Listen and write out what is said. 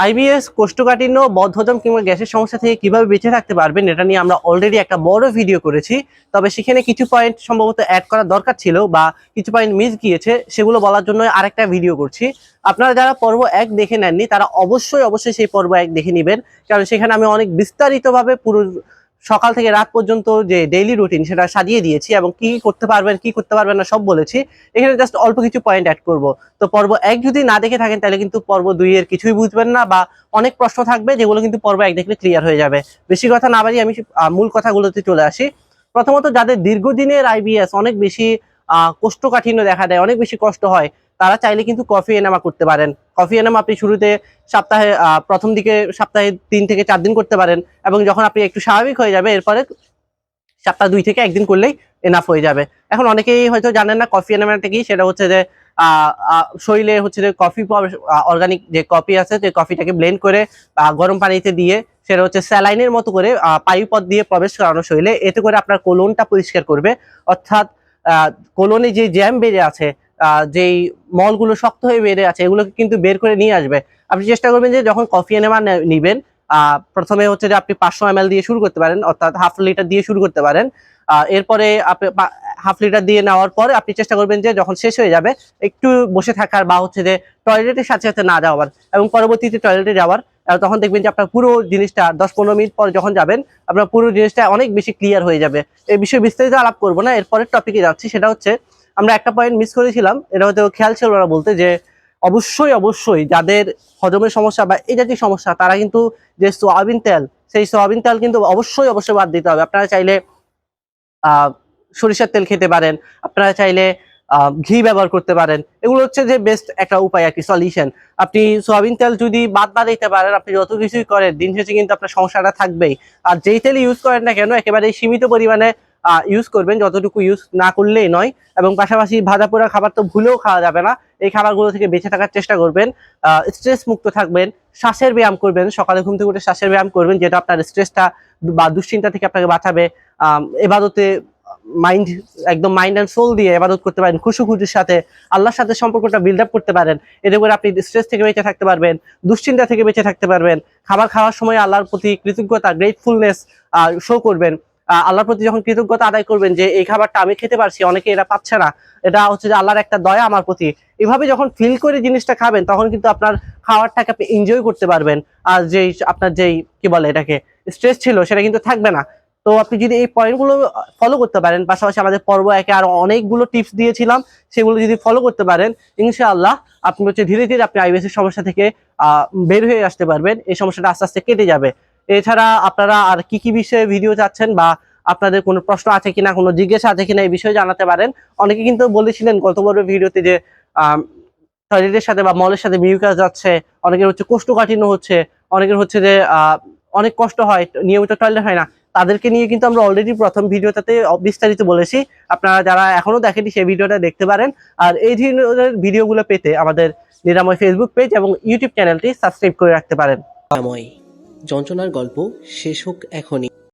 IBS, কোষ্ঠকাঠিন্য, বদহজম কিংবা গ্যাসের সমস্যা থেকে কিভাবে বেঁচে থাকতে পারবেন এটা নিয়ে আমরা অলরেডি একটা বড় ভিডিও করেছি। তবে সেখানে কিছু পয়েন্ট সম্ভবত অ্যাড করা দরকার ছিল বা কিছু পয়েন্ট মিস গিয়েছে, সেগুলো বলার জন্য আরেকটা ভিডিও করছি। আপনারা যারা পর্ব 1 দেখে নেননি তারা অবশ্যই সেই পর্ব 1 দেখে নেবেন, কারণ সেখানে আমি অনেক বিস্তারিতভাবে পুরো সকাল থেকে রাত পর্যন্ত যে ডেইলি রুটিন সেটা সাজিয়ে দিয়েছি এবং কি করতে পারবেন কি করতে পারবেন না সব বলেছি। এখানে জাস্ট অল্প কিছু পয়েন্ট অ্যাড করব। তো পর্ব 1 যদি না দেখে থাকেন তাহলে কিন্তু পর্ব 2 এর কিছুই বুঝবেন না বা অনেক প্রশ্ন থাকবে যেগুলো কিন্তু পর্ব 1 দেখলে ক্লিয়ার হয়ে যাবে। বেশি কথা না বাড়িয়ে আমি মূল কথাগুলোতে চলে আসি। প্রথমত, যাদের দীর্ঘদিনের আইবিএস অনেক বেশি কোষ্ঠকাঠিন্য দেখা দেয়, অনেক বেশি কষ্ট হয়, তারা চাইলে কিন্তু কফি এনেমা করতে পারেন। কফি এনেমা আপনি শুরুতে সপ্তাহে প্রথম দিকে সপ্তাহে 3 থেকে 4 দিন করতে পারেন এবং যখন আপনি একটু স্বাভাবিক হয়ে যাবে এরপরে সপ্তাহে 2 থেকে 1 দিন করলেই এনাফ হয়ে যাবে। এখন অনেকেই হয়তো জানেন না কফি এনামাটা কি। সেটা হচ্ছে যে শরীরে হচ্ছে যে কফি অর্গানিক যে কফি আছে যে কফিটাকে ব্লেন্ড করে গরম পানিতে দিয়ে সেটা হচ্ছে স্যালাইনের মতো করে পায়ুপথ দিয়ে প্রবেশ করানো শরীরে, এতে করে আপনার কোলনটা পরিষ্কার করবে। অর্থাৎ কোলনে যে জ্যাম বেড়ে আছে, যেই মলগুলো শক্ত হয়ে বেড়ে আছে, এগুলোকে কিন্তু বের করে নিয়ে আসবে। আপনি চেষ্টা করবেন যে যখন কফি এনেমা নিবেন, প্রথমে হচ্ছে যে আপনি 500 ml দিয়ে শুরু করতে পারেন, অর্থাৎ হাফ লিটার দিয়ে শুরু করতে পারেন। এরপরে আপনি হাফ লিটার দিয়ে নেওয়ার পরে আপনি চেষ্টা করবেন যে যখন শেষ হয়ে যাবে একটু বসে থাকার বা হচ্ছে যে টয়লেটের সাথে সাথে না যাওয়ার এবং পরবর্তীতে টয়লেটে যাওয়ার। তখন দেখবেন যে আপনার পুরো জিনিসটা 10-15 মিনিট পর যখন যাবেন আপনার পুরো জিনিসটা অনেক বেশি ক্লিয়ার হয়ে যাবে। এই বিষয়ে বিস্তারিত আলাপ করবো না, এরপরের টপিকে যাচ্ছি। সেটা হচ্ছে আমরা একটা পয়েন্ট মিস করেছিলাম, এটা হয়তো খেয়াল ছিল না বলতে, যে অবশ্যই যাদের হজমের সমস্যা বা এই জাতীয় সমস্যা তারা কিন্তু যে সোয়াবিন তেল, সেই সোয়াবিন তেল কিন্তু অবশ্যই বাদ দিতে হবে। আপনারা চাইলে আহ সরিষার তেল খেতে পারেন, আপনারা চাইলে ঘি ব্যবহার করতে পারেন। এগুলো হচ্ছে যে বেস্ট একটা উপায় আর কি, সলিউশন। আপনি সোয়াবিন তেল যদি বাদ দিতে পারেন, আপনি যত কিছুই করেন দিন শেষে কিন্তু আপনার সমস্যাটা থাকবেই। আর যেই তেল ইউজ করেন না কেন একেবারে সীমিত পরিমাণে ইউজ করবেন, যতটুকু ইউজ না করলেই নয়। এবং পাশাপাশি ভাজা পোড়া খাবার তো ভুলেও খাওয়া যাবে না, এই খাবারগুলো থেকে বেঁচে থাকার চেষ্টা করবেন। স্ট্রেস মুক্ত থাকবেন, শ্বাসের ব্যায়াম করবেন, সকালে ঘুম থেকে উঠে শ্বাসের ব্যায়াম করবেন, যেটা আপনার স্ট্রেসটা বা দুশ্চিন্তা থেকে আপনাকে বাঁচাবে। এবাদতে মাইন্ড একদম মাইন্ড অ্যান্ড সোল দিয়ে ইবাদত করতে পারেন, খুশুখুশির সাথে আল্লাহর সাথে সম্পর্কটা বিল্ড আপ করতে পারেন। এতে করে আপনি স্ট্রেস থেকে বেঁচে থাকতে পারবেন, দুশ্চিন্তা থেকে বেঁচে থাকতে পারবেন। খাবার খাওয়ার সময় আল্লাহর প্রতি কৃতজ্ঞতা, গ্রেটফুলনেস শো করবেন। আল্লাহর প্রতি যখন কৃতজ্ঞতা আদায় করবেন যে এই খাবারটা আমি খেতে পারছি, অনেকে এরা পাচ্ছে না, এটা হচ্ছে যে আল্লাহর একটা দয়া আমার প্রতি, এভাবে যখন ফিল করে জিনিসটা খাবেন তখন কিন্তু আপনার খাবারটাকে আপনি এনজয় করতে পারবেন। আর যেই আপনার যেই কি বলে এটাকে স্ট্রেস ছিল সেটা কিন্তু থাকবে না। তো আপনি যদি এই পয়েন্টগুলো ফলো করতে পারেন, পাশাপাশি আমাদের পর্ব 1 আরো অনেকগুলো টিপস দিয়েছিলাম, সেগুলো যদি ফলো করতে পারেন ইনশাআল্লাহ আপনি হচ্ছে ধীরে ধীরে আপনি আইবিএস এর সমস্যা থেকে বের হয়ে আসতে পারবেন। এই সমস্যাটা আস্তে আস্তে কেটে যাবে। এছাড়া আপনারা আর কি কি বিষয়ে ভিডিও চাচ্ছেন বা আপনাদের কোনো প্রশ্ন আছে কিনা, কোনো জিজ্ঞাসা আছে কিনা, এই বিষয়ে জানাতে পারেন। অনেকে কিন্তু বলেছিলেন গত পর্বের ভিডিওতে যে টয়লেটের সাথে বা মলের সাথে মিউকাস যাচ্ছে, অনেকের হচ্ছে কোষ্ঠকাঠিন্য হচ্ছে, অনেকের হচ্ছে যে অনেক কষ্ট হয়, নিয়মিত টয়লেট হয় না। তাদেরকে নিয়ে কিন্তু আমরা অলরেডি প্রথম ভিডিওটাতে বিস্তারিত বলেছি। আপনারা যারা এখনো দেখেনি সেই ভিডিওটা দেখতে পারেন। আর এই ধরনের ভিডিওগুলো পেতে আমাদের নিরাময় ফেসবুক পেজ এবং ইউটিউব চ্যানেলটি সাবস্ক্রাইব করে রাখতে পারেন। নিরাময় যন্ত্রণার গল্প শেষ হোক এখনই।